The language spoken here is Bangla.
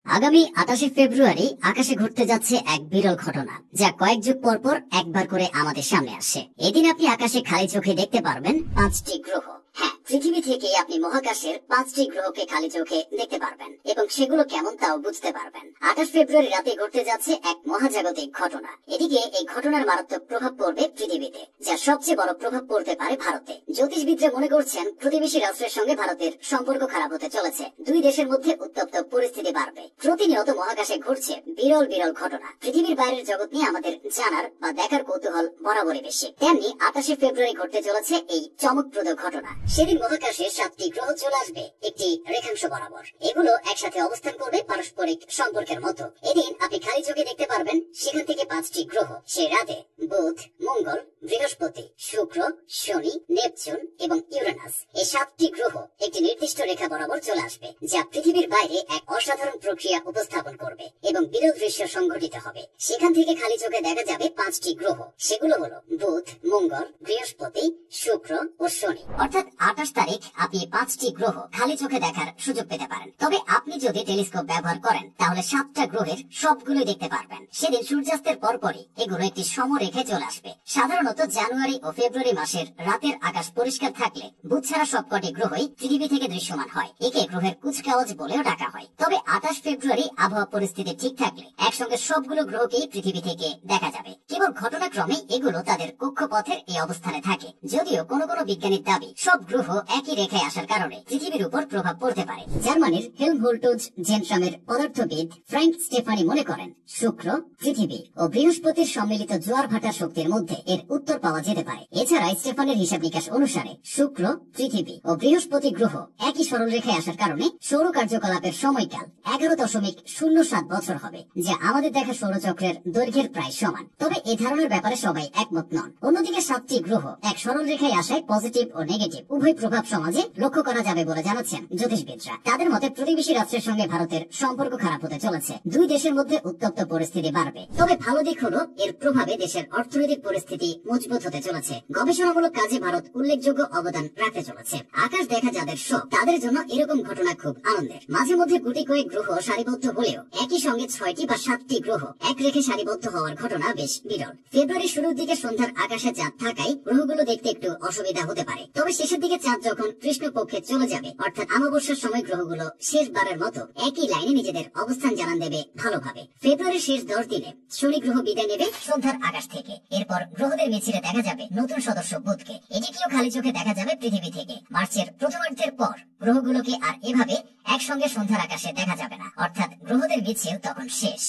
আগামী 28 ফেব্রুয়ারি আকাশে ঘটতে যাচ্ছে এক বিরল ঘটনা, যা কয়েক যুগ পর পর একবার করে আমাদের সামনে আসে। এদিন আপনি আকাশে খালি চোখে দেখতে পারবেন 5টি গ্রহ। হ্যাঁ, পৃথিবী থেকে আপনি মহাকাশের 5টি গ্রহকে খালি চোখে দেখতে পারবেন এবং সেগুলো কেমন তাও বুঝতে পারবেন। 28 ফেব্রুয়ারি রাতে ঘটতে যাচ্ছে এক মহাজাগতিক ঘটনা। এদিকে এই ঘটনার মারাত্মক প্রভাব পড়বে পৃথিবীতে, যা সবচেয়ে বড় প্রভাব পড়তে পারে ভারতে। জ্যোতিষবিদরা মনে করছেন প্রতিবেশী রাষ্ট্রের সঙ্গে ভারতের সম্পর্ক খারাপ হতে চলেছে। দুই দেশের মধ্যে উত্তপ্ত পরিস্থিতি বাড়বে। প্রতিনিয়ত মহাকাশে ঘটছে বিরল বিরল ঘটনা। পৃথিবীর বাইরের জগৎ নিয়ে আমাদের জানার বা দেখার কৌতূহল বরাবরই বেশি। তেমনি 28 ফেব্রুয়ারি ঘটতে চলেছে এই চমকপ্রদ ঘটনা। সেদিন মহাকাশে 7টি গ্রহ চলে আসবে একটি রেখাংশ বরাবর। এগুলো একসাথে অবস্থান করবে পারস্পরিক সম্পর্কের মতো। এদিন আপনি খালি চোখে দেখতে পারবেন সেখান থেকে 5টি গ্রহ সেই রাতে বুধ, মঙ্গল, বৃহস্পতি, শুক্র, শনি, নেপচুন এবং ইউরেনাস, এই 7টি গ্রহ একটি নির্দিষ্ট রেখা বরাবর চলে আসবে, যা পৃথিবীর বাইরে এক অসাধারণ প্রক্রিয়া উপস্থাপন করবে এবং বিরল দৃশ্য সংঘটিত হবে। সেখান থেকে খালি চোখে দেখা যাবে 5টি গ্রহ। সেগুলো হলো বুধ, মঙ্গল, বৃহস্পতি, শুক্র ও শনি। অর্থাৎ 28 তারিখ আপনি 5টি গ্রহ খালি চোখে দেখার সুযোগ পেতে পারেন। তবে আপনি যদি টেলিস্কোপ ব্যবহার করেন তাহলে 7টা গ্রহের সবগুলোই দেখতে পারবেন। সেদিন সূর্যাস্তের পরপরই এগুলো একটি সমরেখায় চলে আসবে। সাধারণত জানুয়ারি ও ফেব্রুয়ারি মাসের রাতের আকাশ পরিষ্কার থাকলে বুধ ছাড়া সবকটি গ্রহই পৃথিবী থেকে দৃশ্যমান হয়। একে গ্রহের কুচকাওয়াজ বলেও ডাকা হয়। তবে 28 ফেব্রুয়ারি আবহাওয়া পরিস্থিতি ঠিক থাকলে একসঙ্গে সবগুলো গ্রহকেই পৃথিবী থেকে দেখা যাবে। কেবল ঘটনাক্রমে এগুলো তাদের কক্ষপথের এই অবস্থানে থাকে। যদিও কোনো কোনো বিজ্ঞানীর দাবি সব গ্রহ একই রেখায় আসার কারণে পৃথিবীর উপর প্রভাব পড়তে পারে। জার্মানির হেলমহোল্টজ জেনট্রামের পদার্থবিদ ফ্র্যাঙ্ক স্টেফানি মনে করেন শুক্র, পৃথিবী ও বৃহস্পতির সম্মিলিত জোয়ার ভাটার শক্তির মধ্যে এর উত্তর পাওয়া যেতে পারে। এছাড়া স্টেফানের হিসাব নিকাশ অনুসারে শুক্র, পৃথিবী ও বৃহস্পতি গ্রহ একই সরল রেখায় আসার কারণে সৌর কার্যকলাপের সময়কাল 11.07 বছর হবে, যা আমাদের দেখা সৌরচক্রের দৈর্ঘ্যের প্রায় সমান। তবে এই ধারণার ব্যাপারে সবাই একমত নন। অন্যদিকে 7টি গ্রহ এক সরল রেখায় আসায় পজিটিভ ও নেগেটিভ উভয় প্রভাব সমাজে লক্ষ্য করা যাবে বলে জানাচ্ছেন জ্যোতিষবিদরা। তাদের মতে প্রতিবেশী রাষ্ট্রের সঙ্গে ভারতের সম্পর্ক খারাপ হতে চলেছে। দুই দেশের মধ্যে উত্তপ্ত পরিস্থিতি বাড়বে। তবে ভালো দিক হলো এর প্রভাবে দেশের অর্থনৈতিক পরিস্থিতি মজবুত হতে চলেছে। গবেষণামূলক কাজে ভারত উল্লেখযোগ্য অবদান রাখতে চলেছে। আকাশ দেখা যাদের শখ, তাদের জন্য এরকম ঘটনা খুব আনন্দের। মাঝে মধ্যে গুটি কয়েক গ্রহ সারিবদ্ধ হলেও একই সঙ্গে 6টি বা 7টি গ্রহ এক রেখে সারিবদ্ধ হওয়ার ঘটনা বেশ বিরল। ফেব্রুয়ারির শুরুর দিকে সন্ধ্যার আকাশে চাঁদ থাকায় গ্রহগুলো দেখতে একটু অসুবিধা হতে পারে। তবে শেষের দিকে চাঁদ যখন কৃষ্ণপক্ষে চলে যাবে, অর্থাৎ অমাবস্যার সময় গ্রহগুলো শেষবারের মতো একই লাইনে নিজেদের অবস্থান জানান দেবে ভালোভাবে। ফেব্রুয়ারির শেষ 10 দিনে শনি গ্রহ বিদায় নেবে সন্ধ্যার আকাশ থেকে। এরপর গ্রহদের মিছিলে দেখা যাবে নতুন সদস্য বুধকে। এটিকেও খালি চোখে দেখা যাবে পৃথিবী থেকে। মার্চের প্রথমার্ধের পর গ্রহগুলোকে আর এভাবে একসঙ্গে সন্ধ্যার আকাশে দেখা যাবে না, অর্থাৎ গ্রহদের মিছিল তখন শেষ।